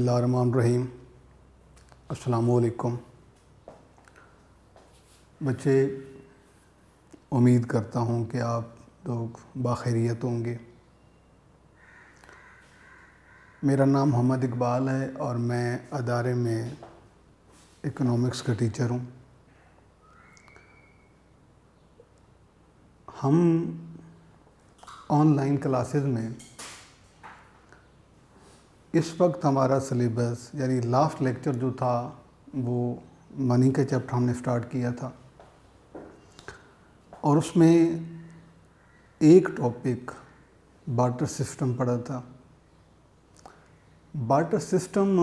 اللہ الرحمن الرحیم۔ السلام علیکم بچے، امید کرتا ہوں کہ آپ لوگ باخیریت ہوں گے۔ میرا نام محمد اقبال ہے اور میں ادارے میں اکنامکس کا ٹیچر ہوں۔ ہم آن لائن کلاسز میں اس وقت ہمارا سلیبس یعنی لاسٹ لیکچر جو تھا وہ منی کا چیپٹر ہم نے سٹارٹ کیا تھا، اور اس میں ایک ٹاپک بارٹر سسٹم پڑھا تھا۔ بارٹر سسٹم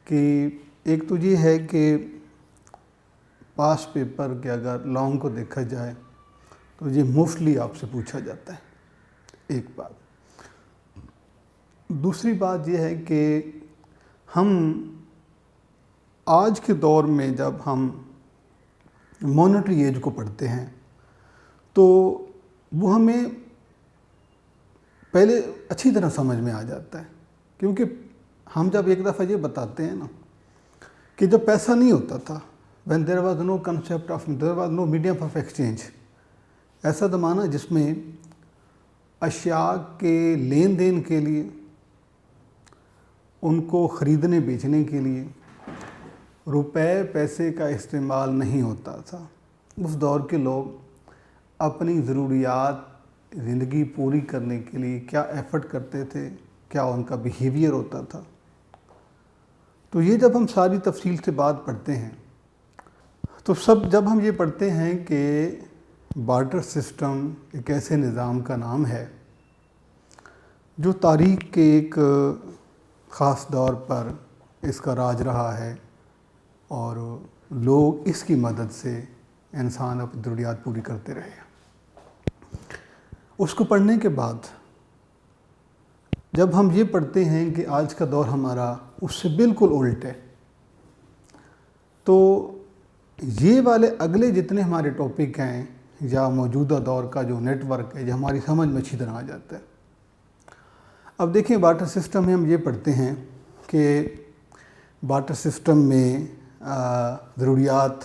کی ایک تو یہ ہے کہ پاس پیپر کے اگر لانگ کو دیکھا جائے تو یہ موسٹلی آپ سے پوچھا جاتا ہے، ایک بات۔ دوسری بات یہ ہے کہ ہم آج کے دور میں جب ہم مانیٹری ایج کو پڑھتے ہیں تو وہ ہمیں پہلے اچھی طرح سمجھ میں آ جاتا ہے، کیونکہ ہم جب ایک دفعہ یہ بتاتے ہیں نا کہ جب پیسہ نہیں ہوتا تھا، when there was no concept of, there was no medium of exchange، ایسا زمانہ جس میں اشیاء کے لین دین کے لیے، ان کو خریدنے بیچنے کے لیے روپے پیسے کا استعمال نہیں ہوتا تھا۔ اس دور کے لوگ اپنی ضروریات زندگی پوری کرنے کے لیے کیا ایفرٹ کرتے تھے، کیا ان کا بیہیویئر ہوتا تھا۔ تو یہ جب ہم ساری تفصیل سے بات پڑھتے ہیں تو جب ہم یہ پڑھتے ہیں کہ بارٹر سسٹم ایک ایسے نظام کا نام ہے جو تاریخ کے ایک خاص دور پر اس کا راج رہا ہے، اور لوگ اس کی مدد سے انسان اپنی ضروریات پوری کرتے رہے ہیں۔ اس کو پڑھنے کے بعد جب ہم یہ پڑھتے ہیں کہ آج کا دور ہمارا اس سے بالکل الٹ ہے، تو یہ والے اگلے جتنے ہمارے ٹاپک ہیں یا موجودہ دور کا جو نیٹ ورک ہے، جو ہماری سمجھ میں اچھی طرح آ جاتا ہے۔ اب دیکھیں، بارٹر سسٹم میں ہم یہ پڑھتے ہیں کہ بارٹر سسٹم میں ضروریات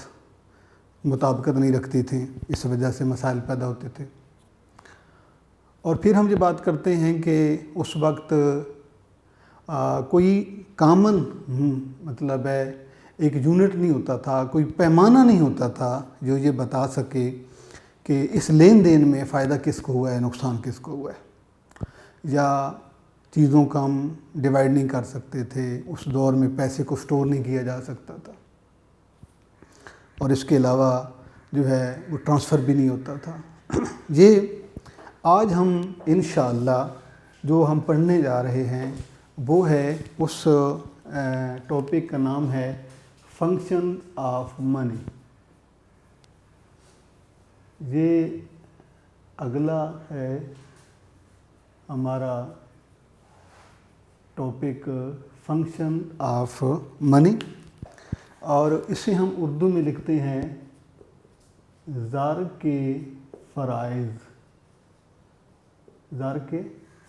مطابقت نہیں رکھتی تھیں، اس وجہ سے مسائل پیدا ہوتے تھے۔ اور پھر ہم یہ بات کرتے ہیں کہ اس وقت کوئی کامن مطلب ہے ایک یونٹ نہیں ہوتا تھا، کوئی پیمانہ نہیں ہوتا تھا جو یہ بتا سکے کہ اس لین دین میں فائدہ کس کو ہوا ہے، نقصان کس کو ہوا ہے، یا چیزوں کا ہم ڈیوائڈ نہیں کر سکتے تھے۔ اس دور میں پیسے کو سٹور نہیں کیا جا سکتا تھا، اور اس کے علاوہ جو ہے وہ ٹرانسفر بھی نہیں ہوتا تھا۔ یہ آج ہم انشاءاللہ جو ہم پڑھنے جا رہے ہیں وہ ہے اس ٹاپک کا نام ہے فنکشن آف منی۔ یہ اگلا ہے ہمارا ٹاپک فنکشن آف منی، اور اسے ہم اردو میں لکھتے ہیں زر کے فرائض۔ زر کے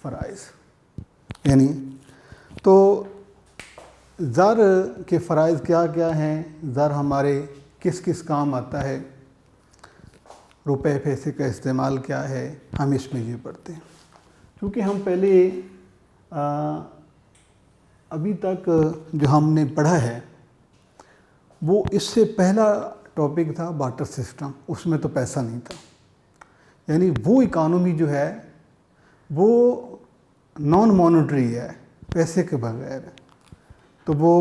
فرائض یعنی تو زر کے فرائض کیا کیا ہیں، زر ہمارے کس کس کام آتا ہے، روپے پیسے کا استعمال کیا ہے، ہم اس میں یہ پڑھتے ہیں۔ کیونکہ ہم پہلے ابھی تک جو ہم نے پڑھا ہے وہ اس سے پہلا ٹاپک تھا بارٹر سسٹم، اس میں تو پیسہ نہیں تھا، یعنی وہ اکانومی جو ہے وہ نان مانیٹری ہے، پیسے کے بغیر ہے، تو وہ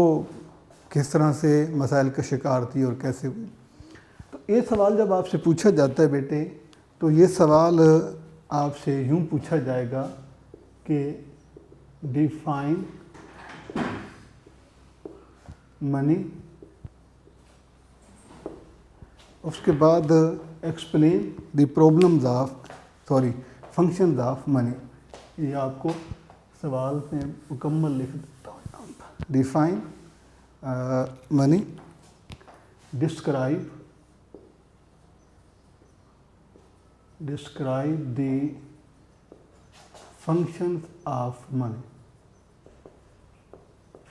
کس طرح سے مسائل کا شکار تھی اور کیسے ہوئی۔ تو یہ سوال جب آپ سے پوچھا جاتا ہے بیٹے، تو یہ سوال آپ سے یوں پوچھا جائے گا کہ ڈیفائن منی، اس کے بعد explain the problems of functions of منی۔ یہ آپ کو سوال میں مکمل لکھ دیتا ہوں۔ Define money, describe the functions of money۔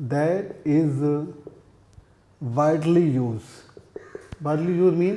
that is widely used. Widely used mean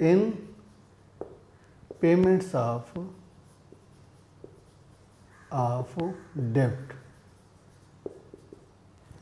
in payments of debt.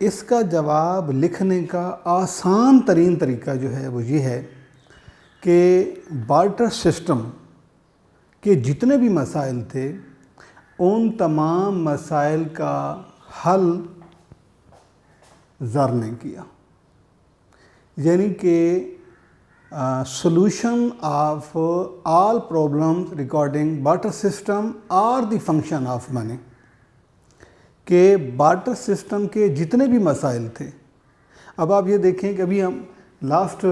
اس کا جواب لکھنے کا آسان ترین طریقہ جو ہے وہ یہ ہے کہ بارٹر سسٹم کے جتنے بھی مسائل تھے ان تمام مسائل کا حل زر نے کیا، یعنی کہ solution of all problems regarding barter system or the function of money، کہ بارٹر سسٹم کے جتنے بھی مسائل تھے. اب آپ یہ دیکھیں کہ ابھی ہم لاسٹ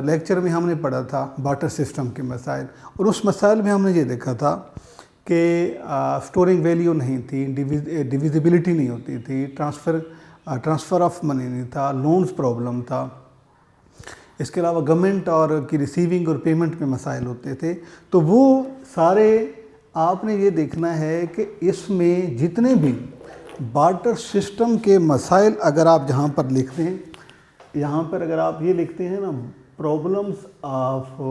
لیکچر میں ہم نے پڑھا تھا بارٹر سسٹم کے مسائل، اور اس مسائل میں ہم نے یہ دیکھا تھا کہ اسٹورنگ ویلیو نہیں تھی، ڈیویزیبلٹی نہیں ہوتی تھی، ٹرانسفر آف منی نہیں تھا، لونز پرابلم تھا، اس کے علاوہ گورنمنٹ اور کی ریسیونگ اور پیمنٹ میں مسائل ہوتے تھے. تو وہ سارے آپ نے یہ دیکھنا ہے کہ اس میں جتنے بھی بارٹر سسٹم کے مسائل اگر آپ جہاں پر لکھتے ہیں، یہاں پر اگر آپ یہ لکھتے ہیں نا پرابلمس آف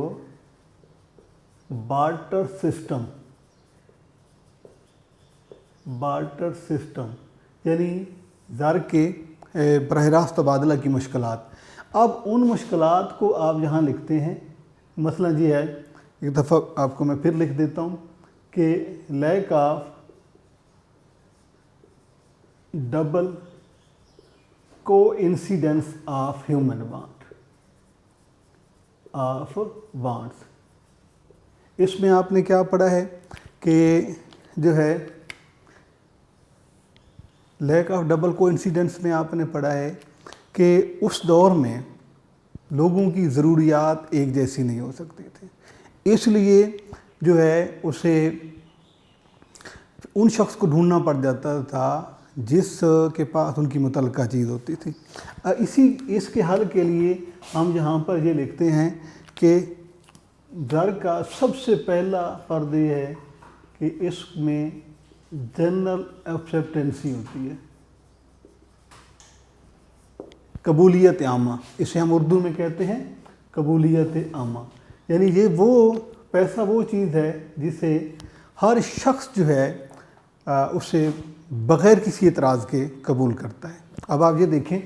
بارٹر سسٹم یعنی زر کے براہ راست تبادلہ کی مشکلات. اب ان مشکلات کو آپ یہاں لکھتے ہیں. مثلا یہ ہے، ایک دفعہ آپ کو میں پھر لکھ دیتا ہوں کہ لیک آف ڈبل کو انسیڈنس آف ہیومن وانٹس. اس میں آپ نے کیا پڑھا ہے کہ جو ہے لیک آف ڈبل کو انسیڈنس میں آپ نے پڑھا ہے کہ اس دور میں لوگوں کی ضروریات ایک جیسی نہیں ہو سکتی تھی، اس لیے جو ہے اسے ان شخص کو ڈھونڈنا پڑ جاتا تھا جس کے پاس ان کی متعلقہ چیز ہوتی تھی. اس کے حل کے لیے ہم یہاں پر یہ لکھتے ہیں کہ زر کا سب سے پہلا فرض یہ ہے کہ اس میں جنرل ایکسیپٹنسی ہوتی ہے، قبولیت عامہ. اسے ہم اردو میں کہتے ہیں قبولیت عامہ، یعنی یہ وہ پیسہ وہ چیز ہے جسے ہر شخص جو ہے اسے بغیر کسی اعتراض کے قبول کرتا ہے. اب آپ یہ دیکھیں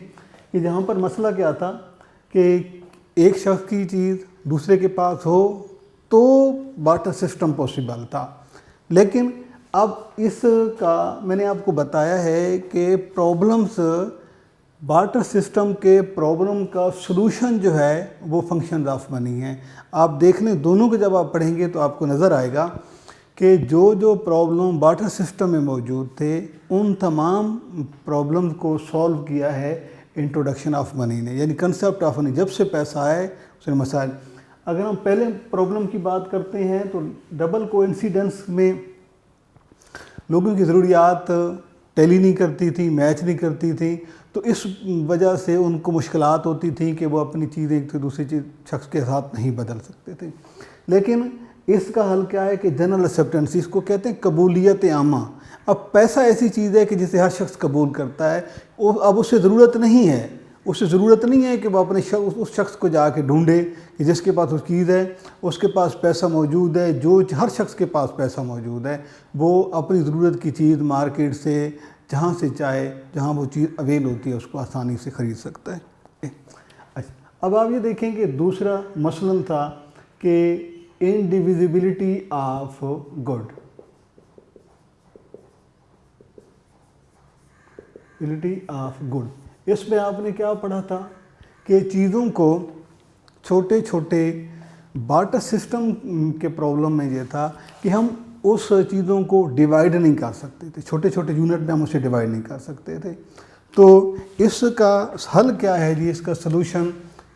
کہ جہاں پر مسئلہ کیا تھا کہ ایک شخص کی چیز دوسرے کے پاس ہو تو بارٹر سسٹم پاسبل تھا، لیکن اب اس کا میں نے آپ کو بتایا ہے کہ پرابلمس بارٹر سسٹم کے پرابلم کا سلوشن جو ہے وہ فنکشنز آف منی ہیں. آپ دیکھ لیں دونوں کو جب آپ پڑھیں گے تو آپ کو نظر آئے گا کہ جو پرابلم بارٹر سسٹم میں موجود تھے ان تمام پرابلمز کو سولو کیا ہے انٹروڈکشن آف منی نے، یعنی کنسیپٹ آف منی. جب سے پیسہ آئے اس نے مسائل. اگر ہم پہلے پرابلم کی بات کرتے ہیں تو ڈبل کو انسیڈنس میں لوگوں کی ضروریات ٹیلی نہیں کرتی تھی، میچ نہیں کرتی تھی، تو اس وجہ سے ان کو مشکلات ہوتی تھیں کہ وہ اپنی چیز ایک سے دوسری چیز شخص کے ساتھ نہیں بدل سکتے تھے. لیکن اس کا حل کیا ہے کہ جنرل ایکسیپٹنسی، اس کو کہتے ہیں قبولیت عامہ. اب پیسہ ایسی چیز ہے کہ جسے ہر شخص قبول کرتا ہے. اب اسے ضرورت نہیں ہے کہ وہ اپنے اس شخص کو جا کے ڈھونڈے کہ جس کے پاس اس چیز ہے، اس کے پاس پیسہ موجود ہے. جو ہر شخص کے پاس پیسہ موجود ہے وہ اپنی ضرورت کی چیز مارکیٹ سے جہاں سے چاہے، جہاں وہ چیز اویل ہوتی ہے اس کو آسانی سے خرید سکتا ہے. اچھا، اب آپ یہ دیکھیں کہ دوسرا مثلاً تھا کہ انڈیویزیبلٹی آف گڈ. اس میں آپ نے کیا پڑھا تھا کہ چیزوں کو چھوٹے چھوٹے بارٹر سسٹم کے پرابلم میں یہ تھا کہ ہم اس چیزوں کو ڈیوائیڈ نہیں کر سکتے تھے، چھوٹے چھوٹے یونٹ میں ہم اسے ڈیوائیڈ نہیں کر سکتے تھے. تو اس کا حل کیا ہے جی؟ اس کا سلوشن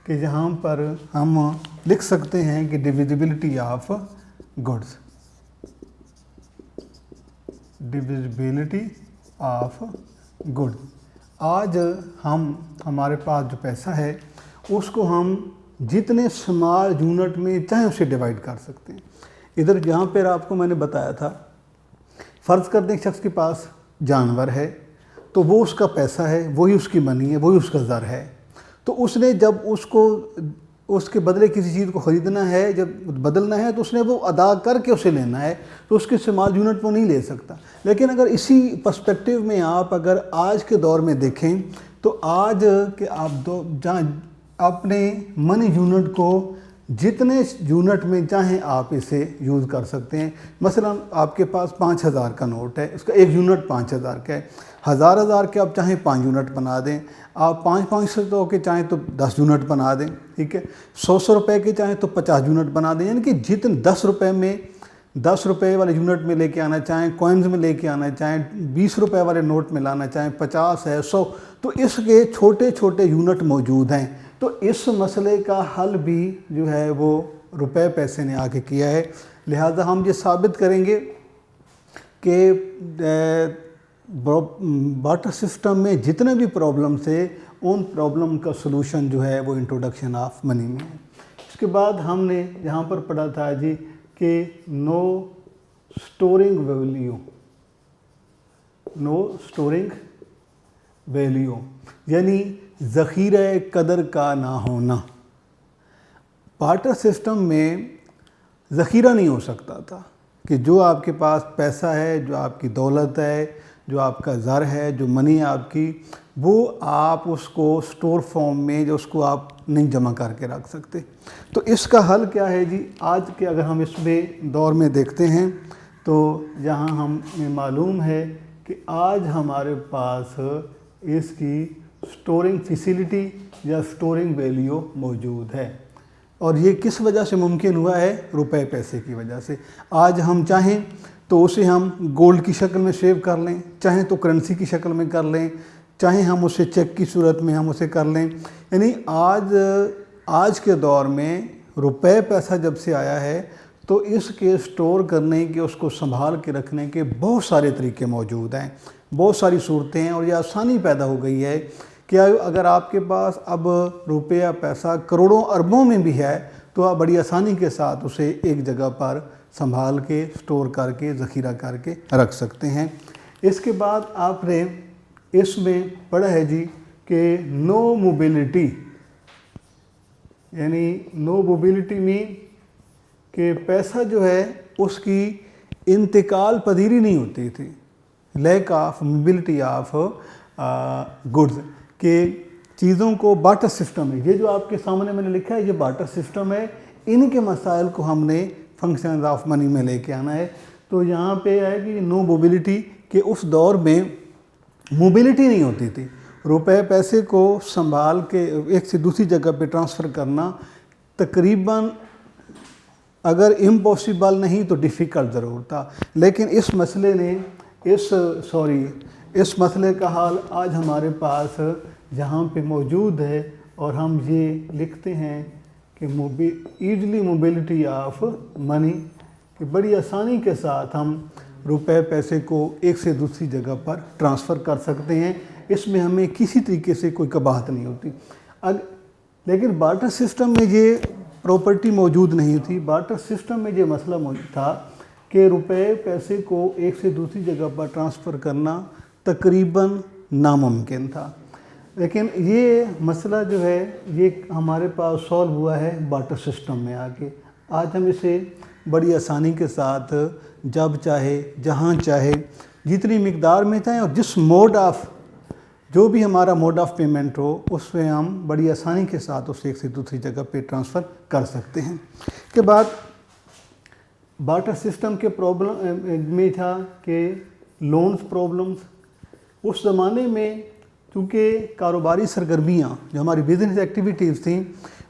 کہ یہاں پر ہم لکھ سکتے ہیں کہ divisibility of goods. Divisibility of good. آج ہمارے پاس جو پیسہ ہے اس کو ہم جتنے اسمال یونٹ میں چاہیں اسے ڈیوائیڈ کر سکتے ہیں. ادھر جہاں پر آپ کو میں نے بتایا تھا، فرض کرتے ہیں ایک شخص کے پاس جانور ہے تو وہ اس کا پیسہ ہے، وہی اس کی منی ہے، وہی اس کا زر ہے. تو اس نے جب اس کو اس کے بدلے کسی چیز کو خریدنا ہے، جب بدلنا ہے تو اس نے وہ ادا کر کے اسے لینا ہے، تو اس کے استعمال یونٹ وہ نہیں لے سکتا۔ لیکن اگر اسی پرسپیکٹیو میں آپ اگر آج کے دور میں دیکھیں تو آج کہ آپ جہاں اپنے منی یونٹ کو جتنے یونٹ میں چاہیں آپ اسے یوز کر سکتے ہیں۔ مثلا آپ کے پاس 5000 کا نوٹ ہے، اس کا ایک یونٹ 5000 کا ہے، 1000 کے آپ چاہیں 5 یونٹ بنا دیں، آپ 500 کے چاہیں تو 10 یونٹ بنا دیں، ٹھیک ہے، 100 روپے کے چاہیں تو 50 یونٹ بنا دیں، یعنی کہ جتنے 10 روپے میں 10 روپے والے یونٹ میں لے کے آنا چاہیں، کوائنز میں لے کے آنا چاہیں، 20 روپے والے نوٹ میں لانا چاہیں، 50 ہے 100، تو اس کے چھوٹے چھوٹے یونٹ موجود ہیں۔ تو اس مسئلے کا حل بھی جو ہے وہ روپے پیسے نے آ کے کیا ہے۔ لہٰذا ہم یہ ثابت کریں گے کہ بارٹر سسٹم میں جتنے بھی پرابلم تھے ان پرابلم کا سلوشن جو ہے وہ انٹروڈکشن آف منی میں ہے۔ اس کے بعد ہم نے یہاں پر پڑھا تھا جی کہ نو اسٹورنگ ویلیو یعنی ذخیرہ قدر کا نہ ہونا۔ بارٹر سسٹم میں ذخیرہ نہیں ہو سکتا تھا کہ جو آپ کے پاس پیسہ ہے، جو آپ کی دولت ہے، جو آپ کا زر ہے، جو منی آپ کی، وہ آپ اس کو سٹور فارم میں جو اس کو آپ نہیں جمع کر کے رکھ سکتے۔ تو اس کا حل کیا ہے جی؟ آج کے اگر ہم اس میں دور میں دیکھتے ہیں تو جہاں ہمیں معلوم ہے کہ آج ہمارے پاس اس کی سٹورنگ فیسیلٹی یا سٹورنگ ویلیو موجود ہے، اور یہ کس وجہ سے ممکن ہوا ہے؟ روپے پیسے کی وجہ سے۔ آج ہم چاہیں تو اسے ہم گولڈ کی شکل میں سیو کر لیں، چاہیں تو کرنسی کی شکل میں کر لیں، چاہیں ہم اسے چیک کی صورت میں ہم اسے کر لیں۔ یعنی آج کے دور میں روپے پیسہ جب سے آیا ہے تو اس کے سٹور کرنے کے، اس کو سنبھال کے رکھنے کے بہت سارے طریقے موجود ہیں، بہت ساری صورتیں ہیں، اور یہ آسانی پیدا ہو گئی ہے کہ اگر آپ کے پاس اب روپیہ پیسہ کروڑوں اربوں میں بھی ہے تو آپ بڑی آسانی کے ساتھ اسے ایک جگہ پر سنبھال کے سٹور کر کے ذخیرہ کر کے رکھ سکتے ہیں۔ اس کے بعد آپ نے اس میں پڑھا ہے جی کہ نو موبیلٹی، یعنی نو موبیلٹی مین کہ پیسہ جو ہے اس کی انتقال پذیری نہیں ہوتی تھی، lack of mobility of goods, کہ چیزوں کو بارٹر سسٹم ہے۔ یہ جو آپ کے سامنے میں نے لکھا ہے یہ بارٹر سسٹم ہے، ان کے مسائل کو ہم نے فنکشنز آف منی میں لے کے آنا ہے۔ تو یہاں پہ ہے کہ نو موبیلٹی، کہ اس دور میں موبیلٹی نہیں ہوتی تھی، روپے پیسے کو سنبھال کے ایک سے دوسری جگہ پہ ٹرانسفر کرنا تقریباً اگر امپاسبل نہیں تو ڈیفیکلٹ ضرور تھا۔ لیکن اس مسئلے کا حل آج ہمارے پاس جہاں پہ موجود ہے، اور ہم یہ لکھتے ہیں کہ ایزلی موبیلٹی آف منی، کہ بڑی آسانی کے ساتھ ہم روپے پیسے کو ایک سے دوسری جگہ پر ٹرانسفر کر سکتے ہیں، اس میں ہمیں کسی طریقے سے کوئی قباحت نہیں ہوتی۔ لیکن بارٹر سسٹم میں یہ پراپرٹی موجود نہیں تھی۔ بارٹر سسٹم میں یہ مسئلہ موجود تھا کہ روپے پیسے کو ایک سے دوسری جگہ پر ٹرانسفر کرنا تقریباً ناممکن تھا۔ لیکن یہ مسئلہ جو ہے یہ ہمارے پاس سولو ہوا ہے بارٹر سسٹم میں آ کے۔ آج ہم اسے بڑی آسانی کے ساتھ جب چاہے، جہاں چاہے، جتنی مقدار میں چاہیں، اور جس جو بھی ہمارا موڈ آف پیمنٹ ہو اس میں ہم بڑی آسانی کے ساتھ اسے ایک سے دوسری جگہ پہ ٹرانسفر کر سکتے ہیں۔ کے بعد بارٹر سسٹم کے پرابلم میں تھا کہ لونز پرابلمز۔ اس زمانے میں چونکہ کاروباری سرگرمیاں جو ہماری بزنس ایکٹیویٹیز تھیں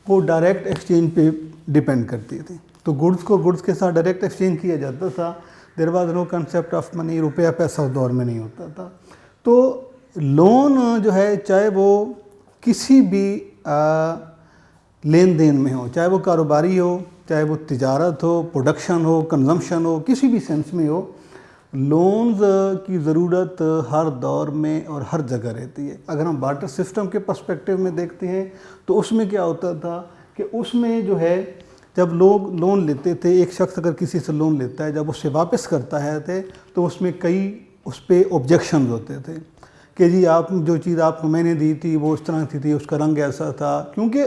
وہ ڈائریکٹ ایکسچینج پہ ڈیپینڈ کرتی تھیں، تو گڈز کو گڈز کے ساتھ ڈائریکٹ ایکسچینج کیا جاتا تھا۔ There was no concept of money, روپیہ پیسہ اس دور میں نہیں ہوتا تھا۔ تو لون جو ہے چاہے وہ کسی بھی لین دین میں ہو، چاہے وہ کاروباری ہو، چاہے وہ تجارت ہو، پروڈکشن ہو، کنزمپشن ہو، کسی بھی سینس میں ہو، لونز کی ضرورت ہر دور میں اور ہر جگہ رہتی ہے۔ اگر ہم بارٹر سسٹم کے پرسپیکٹیو میں دیکھتے ہیں تو اس میں کیا ہوتا تھا کہ اس میں جو ہے جب لوگ لون لیتے تھے، ایک شخص اگر کسی سے لون لیتا ہے، جب اسے واپس کرتا ہے تو اس میں کئی اس پہ آبجیکشنز ہوتے تھے کہ جی آپ جو چیز آپ کو میں نے دی تھی وہ اس طرح کی تھی، اس کا رنگ ایسا تھا، کیونکہ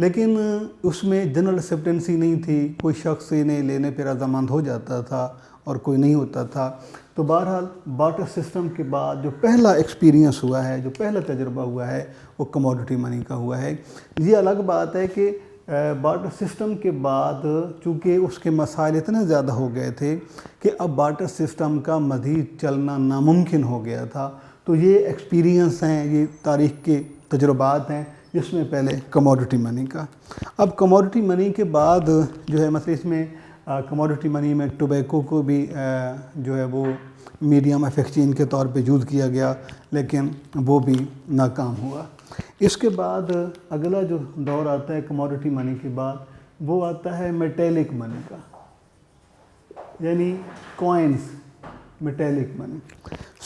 لیکن اس میں جنرل ایکسیپٹنسی نہیں تھی، کوئی شخص انہیں لینے پہ رضامند ہو جاتا تھا اور کوئی نہیں ہوتا تھا۔ تو بہرحال بارٹر سسٹم کے بعد جو پہلا ایکسپیرینس ہوا ہے، جو پہلا تجربہ ہوا ہے، وہ کموڈٹی منی کا ہوا ہے۔ یہ الگ بات ہے کہ بارٹر سسٹم کے بعد چونکہ اس کے مسائل اتنے زیادہ ہو گئے تھے کہ اب بارٹر سسٹم کا مزید چلنا ناممکن ہو گیا تھا۔ تو یہ ایکسپیرینس ہیں، یہ تاریخ کے تجربات ہیں، جس میں پہلے کموڈٹی منی کا۔ اب کموڈٹی منی کے بعد جو ہے مثلا اس میں کموڈٹی منی میں ٹوبیکو کو بھی جو ہے وہ میڈیم آف ایکسچینج کے طور پہ یوز کیا گیا، لیکن وہ بھی ناکام ہوا۔ اس کے بعد اگلا جو دور آتا ہے کموڈٹی منی کے بعد، وہ آتا ہے میٹیلک منی کا، یعنی کوائنز، میٹیلک منی۔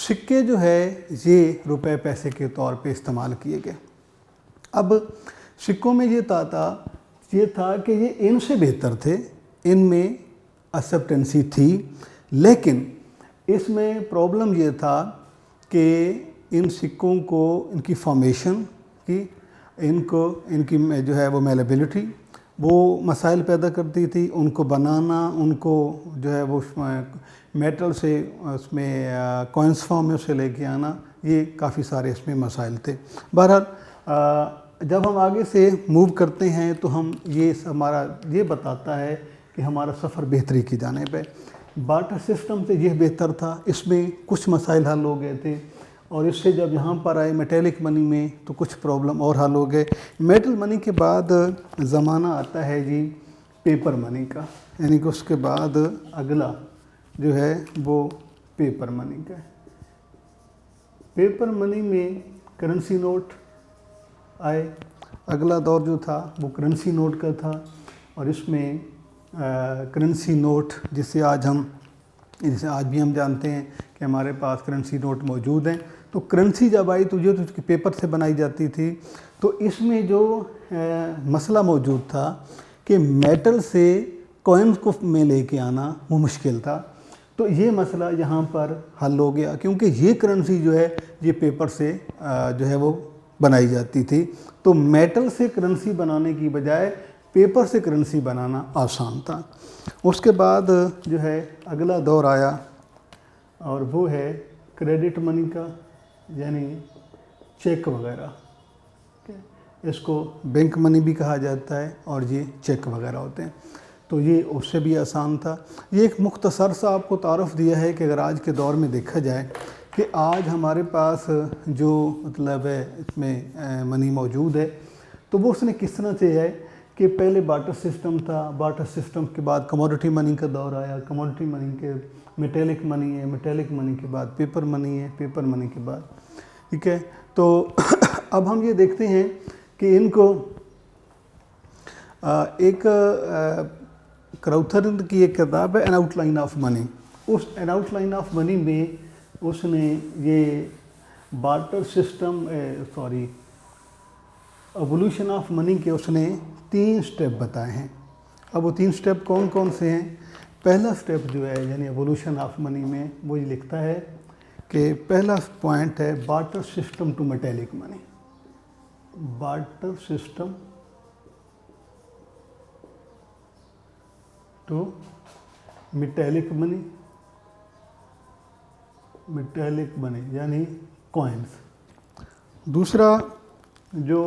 سکے جو ہے یہ روپے پیسے کے طور پہ استعمال کیے گئے۔ اب سکوں میں یہ تھا کہ یہ ان سے بہتر تھے، ان میں ایکسیپٹنسی تھی، لیکن اس میں پرابلم یہ تھا کہ ان سکوں کو ان کی فارمیشن کی، ان کی جو ہے وہ میلیبلٹی وہ مسائل پیدا کرتی تھی۔ ان کو بنانا، ان کو جو ہے وہ میٹل سے اس میں کوائنس فارم میں اسے لے کے آنا، یہ کافی سارے اس میں مسائل تھے۔ بہرحال جب ہم آگے سے موو کرتے ہیں تو ہم ہمارا یہ بتاتا ہے کہ ہمارا سفر بہتری کی جانب ہے۔ بارٹر سسٹم سے یہ بہتر تھا، اس میں کچھ مسائل حل ہو گئے تھے، اور اس سے جب یہاں پر آئے میٹیلک منی میں تو کچھ پرابلم اور حل ہو گئے۔ میٹل منی کے بعد زمانہ آتا ہے جی پیپر منی کا، یعنی کہ اس کے بعد اگلا جو ہے وہ پیپر منی کا ہے۔ پیپر منی میں کرنسی نوٹ آئے۔ اگلا دور جو تھا وہ کرنسی نوٹ کا تھا، اور اس میں کرنسی نوٹ جسے آج بھی ہم جانتے ہیں کہ ہمارے پاس کرنسی نوٹ موجود ہیں۔ تو کرنسی جب آئی تو یہ تو پیپر سے بنائی جاتی تھی، تو اس میں جو مسئلہ موجود تھا کہ میٹل سے کوئنز کو میں لے کے آنا وہ مشکل تھا۔ تو یہ مسئلہ یہاں پر حل ہو گیا، کیونکہ یہ کرنسی جو ہے یہ پیپر سے جو ہے وہ بنائی جاتی تھی۔ تو میٹل سے کرنسی بنانے کی بجائے پیپر سے کرنسی بنانا آسان تھا۔ اس کے بعد جو ہے اگلا دور آیا، اور وہ ہے کریڈٹ منی کا، یعنی چیک وغیرہ۔ اس کو بینک منی بھی کہا جاتا ہے، اور یہ چیک وغیرہ ہوتے ہیں۔ تو یہ اس سے بھی آسان تھا۔ یہ ایک مختصر سا آپ کو تعارف دیا ہے کہ اگر آج کے دور میں دیکھا جائے کہ آج ہمارے پاس جو مطلب ہے اس میں منی موجود ہے، تو وہ اس نے کس طرح سے ہے کہ پہلے بارٹر سسٹم تھا، بارٹر سسٹم کے بعد کموڈٹی منی کا دور آیا، کموڈٹی منی کے میٹیلک منی ہے، میٹیلک منی کے بعد پیپر منی ہے، پیپر منی کے بعد، ٹھیک ہے۔ تو اب ہم یہ دیکھتے ہیں کہ ان کو ایک کراؤتھرن کی ایک کتاب ہے an outline of money. اس an outline of money میں اس نے یہ barter system evolution of money کے اس نے 3 سٹیپ بتائے ہیں۔ اب وہ 3 سٹیپ کون کون سے ہیں؟ پہلا سٹیپ جو ہے یعنی ایوولوشن آف منی میں وہ یہ لکھتا ہے کہ پہلا پوائنٹ ہے barter system to metallic money. Barter system to metallic money, metallic money یعنی کوائنز۔ دوسرا جو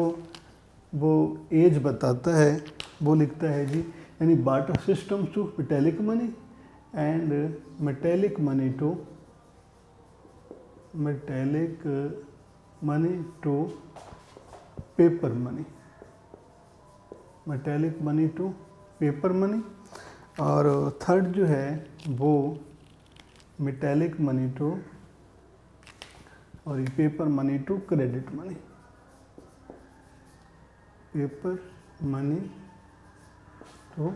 وہ ایج بتاتا ہے وہ لکھتا ہے جی یعنی barter system to metallic money and metallic money to paper money, metallic money to paper money. اور تھرڈ جو ہے وہ میٹیلک منی ٹو اور paper money to credit money, paper money to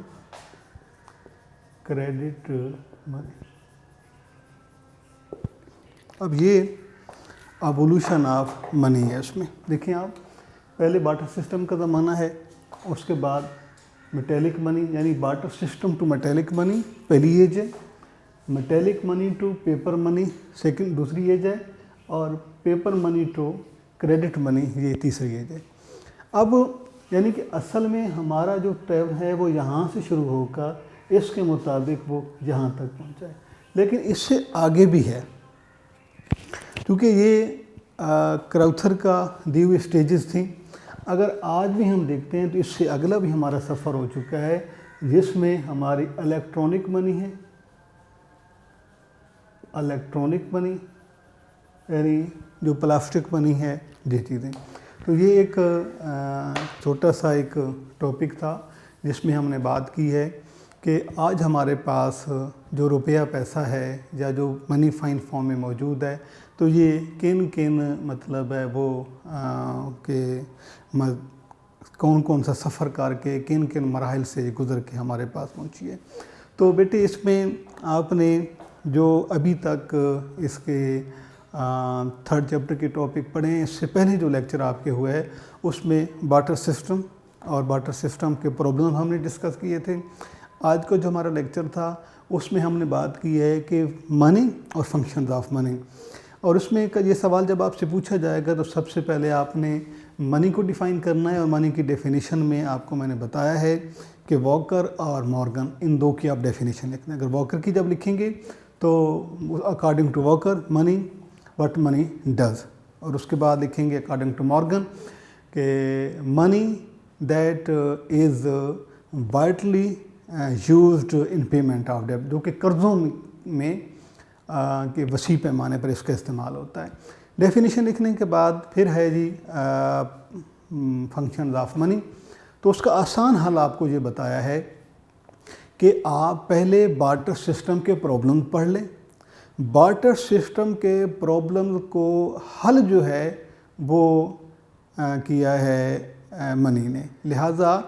credit money. اب یہ ایوولوشن آف منی ہے۔ اس میں دیکھیں آپ، پہلے بارٹر سسٹم کا زمانہ ہے، اس کے بعد میٹیلک منی یعنی بارٹر سسٹم ٹو میٹیلک منی پہلی ایج ہے، میٹیلک منی ٹو پیپر منی دوسری ایج ہے، اور پیپر منی ٹو کریڈٹ منی یہ تیسری ایج ہے۔ اب یعنی کہ اصل میں ہمارا جو ٹائم ہے وہ یہاں سے شروع ہو کر اس کے مطابق وہ یہاں تک پہنچا ہے، لیکن اس سے آگے بھی ہے، کیونکہ یہ کراؤتھر کا دی ہوئی سٹیجز تھیں۔ اگر آج بھی ہم دیکھتے ہیں تو اس سے اگلا بھی ہمارا سفر ہو چکا ہے، جس میں ہماری الیکٹرانک منی ہے، الیکٹرانک منی یعنی جو پلاسٹک منی ہے، یہ چیزیں۔ تو یہ ایک چھوٹا سا ایک ٹاپک تھا جس میں ہم نے بات کی ہے کہ آج ہمارے پاس جو روپیہ پیسہ ہے یا جو منی فائن فارم میں موجود ہے، تو یہ کن مطلب ہے وہ کہ کون کون سا سفر کر کے کن مراحل سے گزر کے ہمارے پاس پہنچی ہے۔ تو بیٹے اس میں آپ نے جو ابھی تک اس کے 3rd چیپٹر کے ٹاپک پڑھے ہیں، اس سے پہلے جو لیکچر آپ کے ہوئے ہے اس میں بارٹر سسٹم اور بارٹر سسٹم کے پرابلم ہم نے ڈسکس کیے تھے۔ آج کا جو ہمارا لیکچر تھا اس میں ہم نے بات کی ہے کہ منی اور فنکشنز آف منی، اور اس میں یہ سوال جب آپ سے پوچھا جائے گا تو سب سے پہلے آپ نے منی کو ڈیفائن کرنا ہے، اور منی کی ڈیفینیشن میں آپ کو میں نے بتایا ہے کہ واکر اور مورگن، ان دو کی آپ ڈیفینیشن لکھنا ہے۔ اگر واکر کی جب لکھیں گے تو according to Walker money what money does, اور اس کے بعد لکھیں گے اکارڈنگ ٹو مورگن کہ money that is vitally used in payment of debt, جو کہ قرضوں میں کہ وسیع پیمانے پر اس کا استعمال ہوتا ہے۔ ڈیفینیشن لکھنے کے بعد پھر ہے جی فنکشنز آف منی۔ تو اس کا آسان حل آپ کو یہ بتایا ہے کہ آپ پہلے بارٹر سسٹم کے پرابلم پڑھ لیں۔ بارٹر سسٹم کے پرابلم کو حل جو ہے وہ کیا ہے منی نے، لہٰذا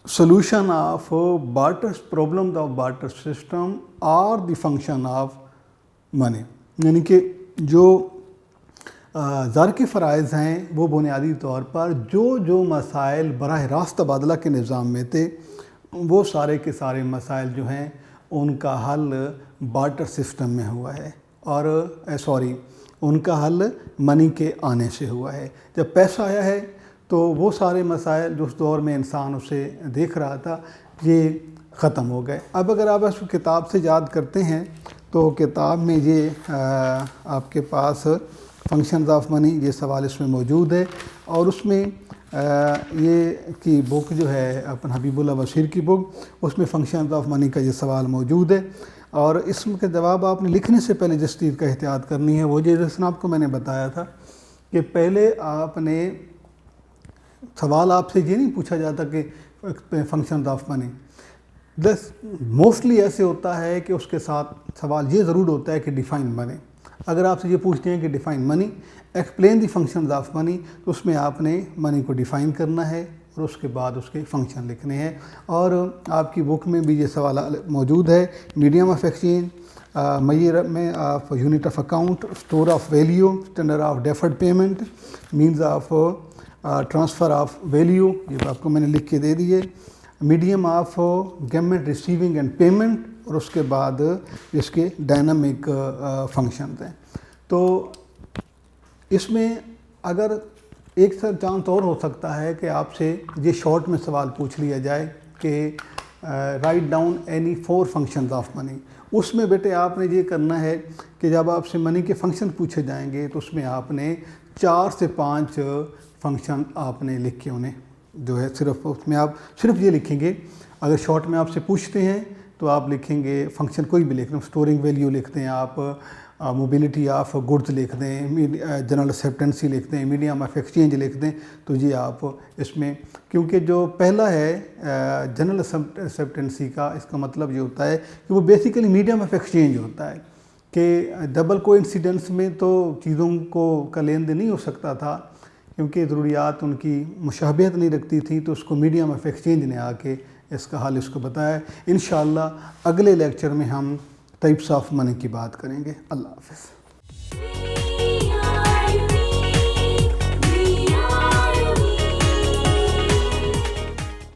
solution of problems of barter system are the function of money، یعنی کہ جو زر کے فرائض ہیں وہ بنیادی طور پر جو مسائل براہ راست تبادلہ کے نظام میں تھے، وہ سارے کے سارے مسائل جو ہیں ان کا حل بارٹر سسٹم میں ہوا ہے، اور ان کا حل منی کے آنے سے ہوا ہے۔ جب پیسہ آیا ہے تو وہ سارے مسائل جو اس دور میں انسان اسے دیکھ رہا تھا یہ ختم ہو گئے۔ اب اگر آپ اس کتاب سے یاد کرتے ہیں تو کتاب میں یہ آپ کے پاس فنکشنز آف منی یہ سوال اس میں موجود ہے، اور اس میں یہ کی بک جو ہے اپن حبیب اللہ بشیر کی بک، اس میں فنکشنز آف منی کا یہ سوال موجود ہے، اور اس کے جواب آپ نے لکھنے سے پہلے جس چیز کا احتیاط کرنی ہے وہ جیسے آپ کو میں نے بتایا تھا کہ پہلے آپ نے سوال آپ سے یہ نہیں پوچھا جاتا کہ فنکشنز آف منی، موسٹلی ایسے ہوتا ہے کہ اس کے ساتھ سوال یہ ضرور ہوتا ہے کہ ڈیفائن منی۔ اگر آپ سے یہ پوچھتے ہیں کہ define money, explain the functions of منی، تو اس میں آپ نے منی کو ڈیفائن کرنا ہے اور اس کے بعد اس کے فنکشن لکھنے ہیں۔ اور آپ کی بک میں بھی یہ سوال موجود ہے، میڈیم آف ایکسچینج، معیار میں of unit of account, store of value, standard of deferred payment, means of transfer of value, یہ آپ کو میں نے لکھ کے دے دیے، medium of government receiving and payment, اور اس کے بعد اس کے ڈائنامک فنکشنز ہیں۔ تو اس میں اگر ایک چانس اور ہو سکتا ہے کہ آپ سے یہ شارٹ میں سوال پوچھ لیا جائے کہ write down any 4 functions of money, اس میں بیٹے آپ نے یہ کرنا ہے کہ جب آپ سے منی کے فنکشن پوچھے جائیں گے تو اس میں آپ نے 4 سے 5 فنکشن آپ نے لکھ کے انہیں جو ہے صرف اس میں آپ صرف یہ لکھیں گے۔ اگر شارٹ میں آپ سے پوچھتے ہیں تو آپ لکھیں گے فنکشن کوئی بھی لکھ دیں، اسٹورنگ ویلیو لکھ دیں آپ، موبیلٹی آف گڈز لکھ دیں، جنرل ایکسیپٹنسی لکھ دیں، میڈیم آف ایکسچینج لکھ دیں، تو یہ آپ اس میں، کیونکہ جو پہلا ہے جنرل ایکسیپٹنسی کا، اس کا مطلب یہ ہوتا ہے کہ وہ بیسیکلی میڈیم آف ایکسچینج ہوتا ہے کہ ڈبل کو انسیڈنس میں تو چیزوں کا لین دین نہیں ہو سکتا تھا کیونکہ ضروریات ان کی مشابہت نہیں رکھتی تھی، تو اس کو میڈیم آف ایکسچینج نے آ کے اس کا حل اس کو بتایا ہے۔ انشاءاللہ اگلے لیکچر میں ہم ٹائپس آف منی کی بات کریں گے۔ اللہ حافظ۔